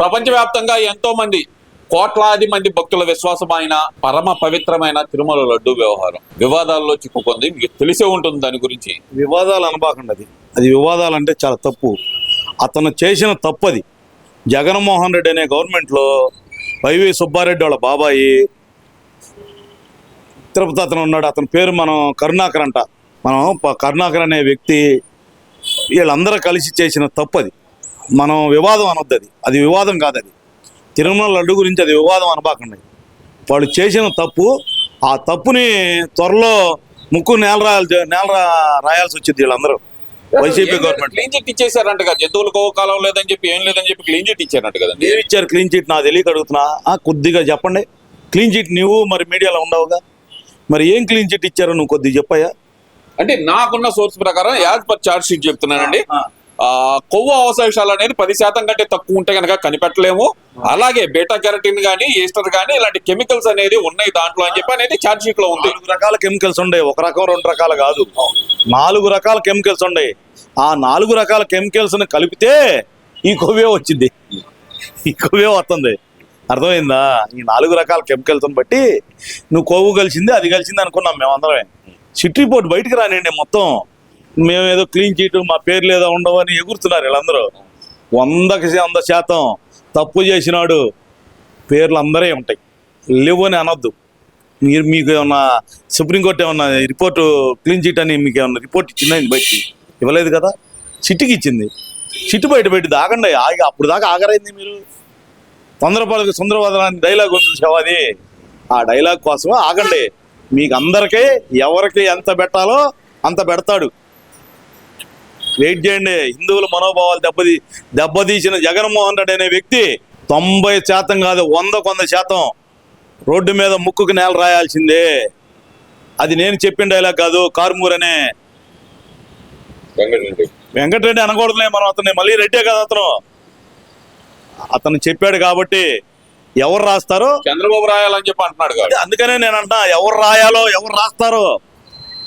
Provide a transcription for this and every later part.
ప్రపంచవ్యాప్తంగా ఎంతో మంది కోట్లాది మంది భక్తుల విశ్వాసమైన పరమ పవిత్రమైన తిరుమల లడ్డు వ్యవహారం వివాదాల్లో చిక్కుకుంది. మీకు తెలిసే ఉంటుంది దాని గురించి. వివాదాలు అనబాకండి, అది వివాదాలు అంటే చాలా తప్పు. అతను చేసిన తప్పు అది. జగన్మోహన్ రెడ్డి అనే గవర్నమెంట్లో వైవి సుబ్బారెడ్డి వాళ్ళ బాబాయి తిరుపతి అతను ఉన్నాడు. అతని పేరు మనం కరుణాకర్ అంట. మనం కరుణాకర్ అనే వ్యక్తి వీళ్ళందరూ కలిసి చేసిన తప్పు అది. మనం వివాదం అనొద్దు, అది వివాదం కాదు. అది తిరుమల లడ్డు గురించి అది వివాదం అనబాకండి. వాళ్ళు చేసిన తప్పు, ఆ తప్పుని త్వరలో ముక్కు నేల రాయాల్సి వచ్చింది వీళ్ళందరూ. వైసీపీ గవర్నమెంట్ క్లీన్ చిట్ ఇచ్చేసారంట కదా, జంతువులకు కాలం లేదని చెప్పి ఏం లేదని చెప్పి క్లీన్ చిట్ ఇచ్చారంట కదా. ఏమి ఇచ్చారు క్లీన్ చిట్? నాకు తెలియక అడుగుతున్నా, కొద్దిగా చెప్పండి. క్లీన్ చిట్ నువ్వు మరి మీడియాలో ఉండవుగా, మరి ఏం క్లీన్ చిట్ ఇచ్చారో నువ్వు కొద్దిగా చెప్పయ్యా. అంటే నాకున్న సోర్స్ ప్రకారం యాజ్ పర్ చార్జ్ షీట్ చెప్తున్నానండి. కొవ్వు అవశేషాలు అనేది 10% కంటే తక్కువ ఉంటే కనుక కనిపెట్టలేము. అలాగే బీటా కెరటిన్ కానీ ఈస్టర్ కానీ ఇలాంటి కెమికల్స్ అనేది ఉన్నాయి దాంట్లో అని చెప్పి అనేది చార్జ్ షీట్ లో ఉంది. 4 రకాల కెమికల్స్ ఉన్నాయి, ఒక రకం 2 రకాలు కాదు, 4 రకాల కెమికల్స్ ఉన్నాయి. ఆ 4 రకాల కెమికల్స్ ని కలిపితే ఈ కొవ్వే వచ్చింది, ఈ కొవ్వే వస్తుంది. అర్థమైందా? ఈ 4 రకాల కెమికల్స్ బట్టి నువ్వు కొవ్వు కలిసింది, అది కలిసింది అనుకున్నాం మేమందరమే. సిట్ రిపోర్ట్ బయటికి రానివ్వండి. మొత్తం మేమేదో క్లీన్ చీట్ మా పేర్లు ఏదో ఉండవు అని ఎగురుతున్నారు వీళ్ళందరూ. 100% తప్పు చేసినాడు పేర్లు అందరే ఉంటాయి, లేవు అని అనొద్దు. మీకు ఏమన్నా సుప్రీంకోర్టు ఏమన్నా రిపోర్టు క్లీన్ చీట్ అని మీకు ఏమన్నా రిపోర్ట్ ఇచ్చిందని బయటికి ఇవ్వలేదు కదా, సిట్కి ఇచ్చింది. సిట్టు బయట పెట్టి ఆగండి, అప్పుడు దాకా ఆగరైంది మీరు. తొందరపాలకు సుందరవాదనాన్ని డైలాగ్ ఉంది అది, ఆ డైలాగ్ కోసం ఆగండి. మీకు అందరికీ ఎవరికి ఎంత పెట్టాలో అంత పెడతాడు, వెయిట్ చేయండి. హిందువుల మనోభావాలు దెబ్బతీసిన జగన్మోహన్ రెడ్డి అనే వ్యక్తి 90% కాదు 100% రోడ్డు మీద ముక్కుకు నేల రాయాల్సిందే. అది నేను చెప్పిన డైలాగ్ కాదు, కార్మూర్ అనే వెంకటరెడ్డి అనకూడదులే మనం, అతన్ని మళ్ళీ రెడ్డే కదా అతను చెప్పాడు కాబట్టి ఎవరు రాస్తారో చంద్రబాబు రాయాలని చెప్పి అంటున్నాడు. అందుకనే నేను అంటున్నా, ఎవరు రాయాలో ఎవరు రాస్తారో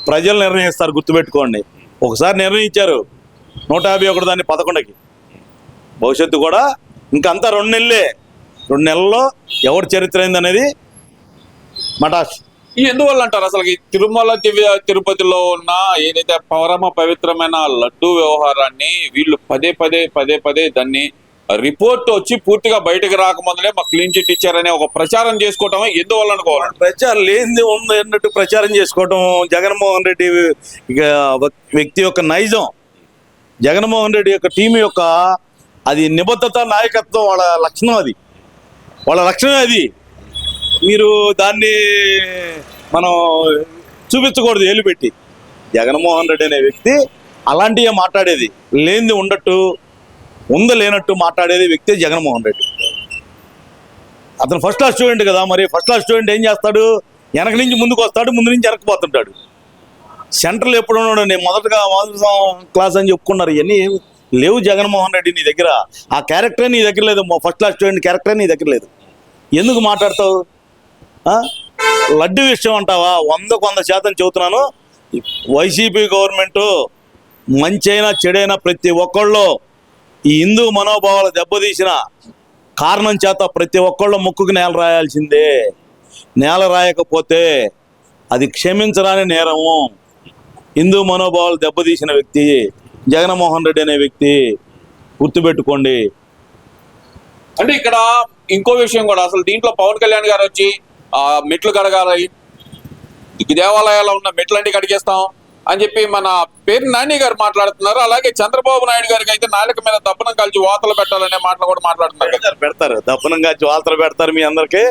ప్రజలు నిర్ణయిస్తారు, గుర్తుపెట్టుకోండి. ఒకసారి నిర్ణయించారు 151 దాన్ని 11కి. భవిష్యత్తు కూడా ఇంకంతా 2 నెలలే, 2 నెలల్లో ఎవరి చరిత్ర అయింది అనేది మటాష్. ఎందువల్ల అంటారు అసలు తిరుమల తిరుపతిలో ఉన్న ఏదైతే పరమ పవిత్రమైన లడ్డు వ్యవహారాన్ని వీళ్ళు పదే దాన్ని రిపోర్ట్ వచ్చి పూర్తిగా బయటకు రాకముందులే మాకు క్లీన్ చిట్ ఇచ్చారనే ఒక ప్రచారం చేసుకోవటం ఎందువల్ల అనుకోవాలి? ప్రచారం లేనిది ఉంది అన్నట్టు ప్రచారం చేసుకోవటం జగన్మోహన్ రెడ్డి వ్యక్తి యొక్క నైజం, జగన్మోహన్ రెడ్డి యొక్క టీం యొక్క అది నిబద్ధత, నాయకత్వం, వాళ్ళ లక్షణం, అది వాళ్ళ లక్షణమే. అది మీరు దాన్ని మనం చూపించకూడదు ఏలు పెట్టి. జగన్మోహన్ రెడ్డి అనే వ్యక్తి అలాంటివే మాట్లాడేది, లేనిది ఉండట్టు లేనట్టు మాట్లాడేది వ్యక్తి జగన్మోహన్ రెడ్డి. అతను ఫస్ట్ క్లాస్ స్టూడెంట్ కదా, మరి ఫస్ట్ క్లాస్ స్టూడెంట్ ఏం చేస్తాడు? వెనక నుంచి ముందుకు వస్తాడు, ముందు నుంచి వెనకపోతుంటాడు. సెంటర్లో ఎప్పుడు ఉన్నాడు? నేను మొదటి క్లాస్ అని చెప్పుకున్నారు. ఇవన్నీ లేవు జగన్మోహన్ రెడ్డి నీ దగ్గర. ఆ క్యారెక్టరే నీ దగ్గర లేదు, ఫస్ట్ క్లాస్ స్టూడెంట్ క్యారెక్టరే నీ దగ్గర లేదు. ఎందుకు మాట్లాడతావు? లడ్డు విషయం అంటావా? 100% చెబుతున్నాను. వైసీపీ గవర్నమెంటు మంచైనా చెడైనా ప్రతి ఒక్కళ్ళు ఈ హిందూ మనోభావాలు దెబ్బతీసిన కారణం చేత ప్రతి ఒక్కళ్ళు ముక్కుకు నేల రాయాల్సిందే. నేల రాయకపోతే అది క్షమించరాని నేరము. హిందూ మనోభావాలు దెబ్బతీసిన వ్యక్తి జగన్మోహన్ రెడ్డి అనే వ్యక్తి, గుర్తుపెట్టుకోండి. అంటే ఇక్కడ ఇంకో విషయం కూడా, అసలు దీంట్లో పవన్ కళ్యాణ్ గారు వచ్చి మెట్లు కడగాలి, దేవాలయాల్లో ఉన్న మెట్లన్నీ కడిగేస్తాం అని చెప్పి మన పేరు నాని గారు మాట్లాడుతున్నారు. అలాగే చంద్రబాబు నాయుడు గారికి అయితే నాలుక మీద దప్పనం కాల్చి వాతలు పెట్టాలనే మాటలు కూడా మాట్లాడుతున్నారు. పెడతారు, దప్పనం కాల్చి వాతలు పెడతారు, మీ అందరికీ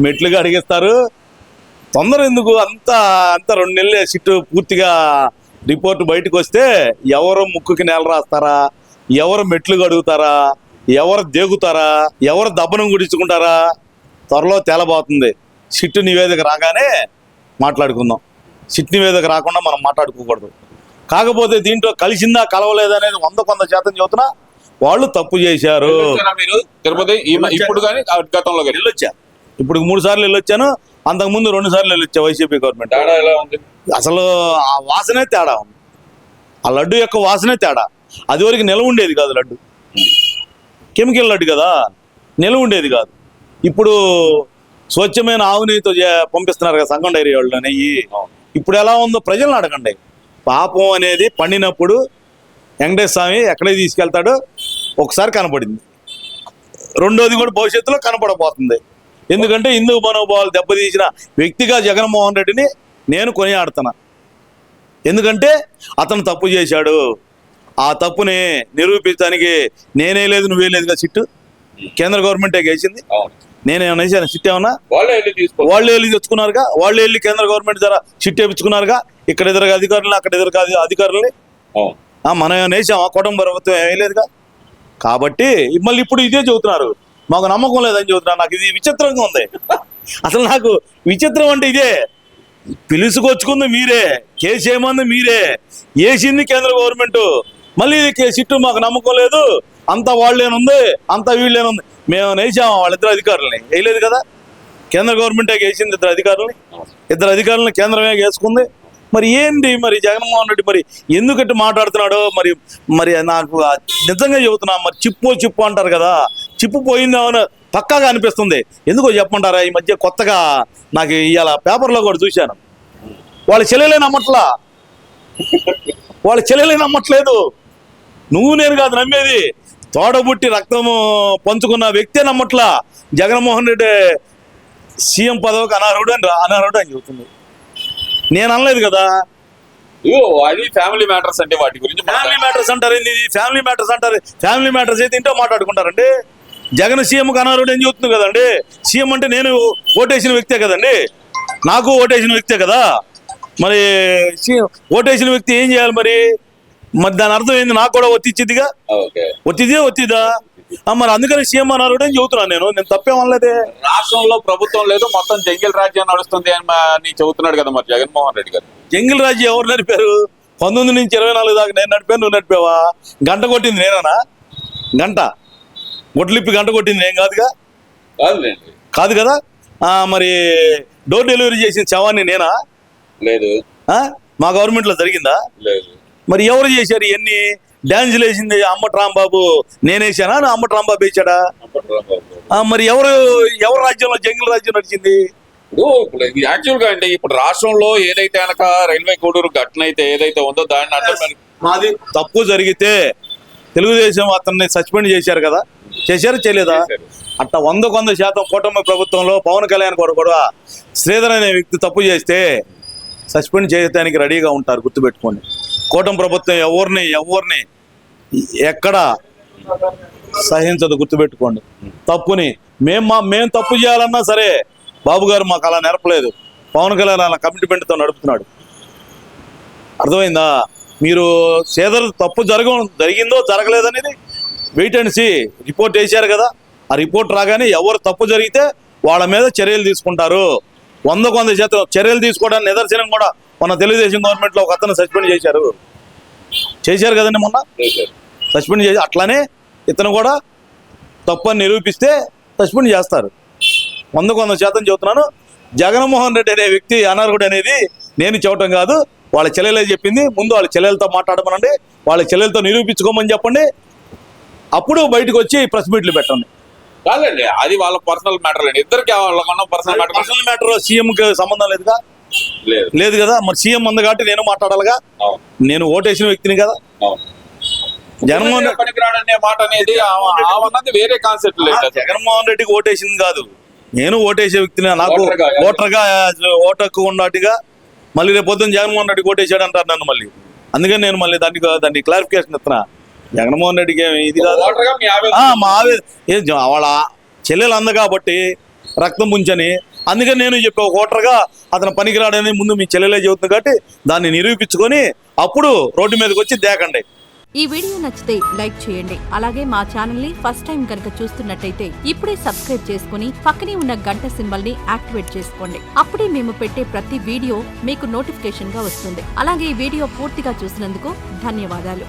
మెట్లుగా అడిగిస్తారు. తొందర ఎందుకు? అంతా 2 నెలలే. సిట్టు పూర్తిగా రిపోర్ట్ బయటకు వస్తే ఎవరు ముక్కుకి నేల రాస్తారా, ఎవరు మెట్లు కడుగుతారా, ఎవరు దేగుతారా, ఎవరు దప్పనం గుడించుకుంటారా త్వరలో తేలబోతుంది. సిట్టు నివేదిక రాగానే మాట్లాడుకుందాం. సిట్ నివేదిక రాకుండా మనం మాట్లాడుకోకూడదు. కాకపోతే దీంట్లో కలిసిందా కలవలేదనేది 100% చెబుతున్నా, వాళ్ళు తప్పు చేశారు. మీరు తిరుపతి ఇప్పుడు కానీ గతంలో వెళ్ళొచ్చా? ఇప్పుడు 3 సార్లు వెళ్ళొచ్చాను, అంతకుముందు 2 సార్లు వెళ్ళొచ్చా. వైసీపీ గవర్నమెంట్ అసలు ఆ వాసనే తేడా ఉంది, ఆ లడ్డు యొక్క వాసనే తేడా. అది వరకు నిలవ ఉండేది కాదు లడ్డు, కెమికల్ లడ్డు కదా. నిలువ ఉండేది కాదు. ఇప్పుడు స్వచ్ఛమైన ఆవు నెయ్యితో పంపిస్తున్నారు కదా సంఘం డైరీ వాళ్ళు నెయ్యి. ఇప్పుడు ఎలా ఉందో ప్రజలను అడగండి. పాపం అనేది పండినప్పుడు వెంకటేశ్వర స్వామి ఎక్కడికి తీసుకెళ్తాడో ఒకసారి కనపడింది, రెండోది కూడా భవిష్యత్తులో కనపడబోతుంది. ఎందుకంటే హిందూ మనోభావాలు దెబ్బతీసిన వ్యక్తిగా జగన్మోహన్ రెడ్డిని నేను కొనియాడుతున్నా. ఎందుకంటే అతను తప్పు చేశాడు, ఆ తప్పుని నిరూపించడానికి నేనే లేదు నువ్వే లేదుగా సిట్టు, కేంద్ర గవర్నమెంటే గెలిచింది. నేనేమన్నా వేసాను సిట్? ఏమన్నా వాళ్ళే వెళ్ళి తెచ్చుకున్నారుగా, వాళ్ళే వెళ్ళి కేంద్ర గవర్నమెంట్ ద్వారా సిట్ వేయించుకున్నారుగా. ఇక్కడ ఎదురుగా అధికారులు, అక్కడ ఎదురుగా అధికారులని మనం ఏమైనా వేసామా? కుటుంబ ప్రభుత్వం వేయలేదుగా. కాబట్టి మళ్ళీ ఇప్పుడు ఇదే చెబుతున్నారు, మాకు నమ్మకం లేదని చెబుతున్నారు. నాకు ఇది విచిత్రంగా ఉంది. అసలు నాకు విచిత్రం అంటే ఇదే. పిలుచుకొచ్చుకుంది మీరే, కేసు ఏమంది మీరే, వేసింది కేంద్ర గవర్నమెంట్. మళ్ళీ సిట్టు మాకు నమ్మకం లేదు, అంతా వాళ్ళేనుంది, అంతా వీళ్ళేనుంది. మేము వేసాము వాళ్ళిద్దరు అధికారులని? వేయలేదు కదా, కేంద్ర గవర్నమెంటే వేసింది ఇద్దరు అధికారులని కేంద్రమే వేసుకుంది. మరి ఏంటి మరి జగన్మోహన్ రెడ్డి మరి ఎందుకంటే మాట్లాడుతున్నాడో మరి మరి నాకు నిజంగా చెబుతున్నా. మరి చిప్పు అంటారు కదా, చిప్పు పోయింది అని పక్కాగా అనిపిస్తుంది. ఎందుకో చెప్పమంటారా, ఈ మధ్య కొత్తగా నాకు ఇవాళ పేపర్లో కూడా చూశాను, వాళ్ళ చెల్లెలే నమ్మట్లేదు. నువ్వు నేను కాదు నమ్మేది, తోడబుట్టి రక్తము పంచుకున్న వ్యక్తే నమ్మట్లా. జగన్మోహన్ రెడ్డి సీఎం పదవికి అనర్హుడు అని చెబుతుంది. నేను అనలేదు కదా. అది ఫ్యామిలీ మ్యాటర్స్ అంటే వాటి గురించి ఫ్యామిలీ మ్యాటర్స్ అంటారు. ఫ్యామిలీ మ్యాటర్స్ అయితే ఇంటో మాట్లాడుకుంటారండి. జగన్ సీఎంకి అనర్హుడు అని చెబుతుంది కదండి. సీఎం అంటే నేను ఓటేసిన వ్యక్తే కదండి, నాకు ఓటేసిన వ్యక్తే కదా. మరి ఓటేసిన వ్యక్తి ఏం చేయాలి మరి దాని అర్థం ఏంది? నాకు కూడా ఒత్తిచ్చిద్దిగా, ఒత్తిదా? మరి అందుకని సీఎం అనర్హుడు అని చెబుతున్నాను. నేను తప్పేమనలేదే. రాష్ట్రంలో ప్రభుత్వం లేదు, మొత్తం జంగిల్ రాజ్యం నడుస్తుంది అని చెబుతున్నాడు కదా మరి జగన్మోహన్ రెడ్డి గారు. జంగిల్ రాజ్యం ఎవరు నడిపారు? 19 నుంచి 24 దాకా నేను నడిపాను, నువ్వు నడిపావా? గంట కొట్టింది నేనా? గొడ్లిప్పి గంట కొట్టింది నేను కాదుగా. కాదు కదా. మరి డోర్ డెలివరీ చేసిన శవాన్ని నేనా? లేదు. మా గవర్నమెంట్ లో జరిగిందా? లేదు. మరి ఎవరు చేశారు ఇవన్నీ? డాన్సులు వేసింది అంబటి రాంబాబు నేనేసానా? అంబటి రాంబాబు వేసాడా? మరి ఎవరు రాజ్యంలో జంగిల్ రాజ్యం నడిచింది? యాక్చువల్ గా అంటే ఇప్పుడు రాష్ట్రంలో ఏదైతే కనుక రైల్వే కోడూరు ఘటన అయితే ఏదైతే ఉందో దాన్ని మాది తప్పు జరిగితే తెలుగుదేశం అతన్ని సస్పెండ్ చేశారు కదా, చేశారు చేయలేదా? అట్లా 100% కూటమి ప్రభుత్వంలో పవన్ కళ్యాణ్ కూడా శ్రీధర్ అనే వ్యక్తి తప్పు చేస్తే సస్పెండ్ చేయడానికి రెడీగా ఉంటారు. గుర్తుపెట్టుకోండి, కూటమి ప్రభుత్వం ఎవరిని ఎక్కడ సహించదు. గుర్తుపెట్టుకోండి తప్పుని. మేము తప్పు చేయాలన్నా సరే బాబు గారు మాకు అలా నెరపలేదు. పవన్ కళ్యాణ్ అలా కమిట్మెంట్తో నడుపుతున్నాడు. అర్థమైందా? మీరు శ్రీధర్ తప్పు జరిగిందో జరగలేదనేది వెయిట్ అండ్ సీ. రిపోర్ట్ వేశారు కదా, ఆ రిపోర్ట్ రాగానే ఎవరు తప్పు జరిగితే వాళ్ళ మీద చర్యలు తీసుకుంటారు. 100% చర్యలు తీసుకోవడానికి నిదర్శనం కూడా మన తెలుగుదేశం గవర్నమెంట్లో ఒక అతను సస్పెండ్ చేశారు కదండి మొన్న, సస్పెండ్ చేసి. అట్లానే ఇతను కూడా తప్పని నిరూపిస్తే సస్పెండ్ చేస్తారు. 100% చెబుతున్నాను. జగన్మోహన్ రెడ్డి అనే వ్యక్తి అనర్హుడు అనేది నేను చెప్పటం కాదు, వాళ్ళ చెల్లెలే చెప్పింది. ముందు వాళ్ళ చెల్లెలతో మాట్లాడమనండి, వాళ్ళ చెల్లెలతో నిరూపించుకోమని చెప్పండి. అప్పుడు బయటకు వచ్చి ప్రెస్ మీట్లు పెట్టండి. కాదండి, అది వాళ్ళ పర్సనల్ మ్యాటర్ అండి. ఇద్దరికి పర్సనల్ మ్యాటర్. సీఎంకి సంబంధం లేదుగా, లేదు కదా. మరి సీఎం ఉంది కాబట్టి నేను మాట్లాడాలిగా. నేను ఓటేసిన వ్యక్తిని కదా. జగన్మోహన్ మాట అనేది వేరే కాన్సెప్ట్ లేదు. జగన్మోహన్ రెడ్డికి ఓటేసింది కాదు, నేను ఓటేసే వ్యక్తిని. నాకు ఓటర్గా ఓటు హక్కు ఉన్నట్టుగా మళ్ళీ రేపు పొద్దున్న జగన్మోహన్ రెడ్డికి ఓటేసాడు అంటారు నన్ను మళ్ళీ. అందుకని నేను మళ్ళీ దాన్ని క్లారిఫికేషన్ ఇస్తున్నా. జగన్మోహన్ రెడ్డికి ఇది కాదు. మా వాళ్ళ చెల్లెలు అంద కాబట్టి రక్తం ముంచని, అందుకని నేను చెప్పే ఒక ఓటర్గా అతను పనికిరాడని ముందు మీ చెల్లెలే చెబుతుంది కాబట్టి దాన్ని నిరూపించుకొని అప్పుడు రోడ్డు మీదకి వచ్చి దేకండి. ఈ వీడియో నచ్చితే లైక్ చేయండి. అలాగే మా ఛానల్ ని ఫస్ట్ టైం కనుక చూస్తున్నట్టయితే ఇప్పుడే సబ్స్క్రైబ్ చేసుకుని పక్కనే ఉన్న గంట సింబల్ ని యాక్టివేట్ చేసుకోండి. అప్పుడే మేము పెట్టే ప్రతి వీడియో మీకు నోటిఫికేషన్ గా వస్తుంది. అలాగే ఈ వీడియో పూర్తిగా చూసినందుకు ధన్యవాదాలు.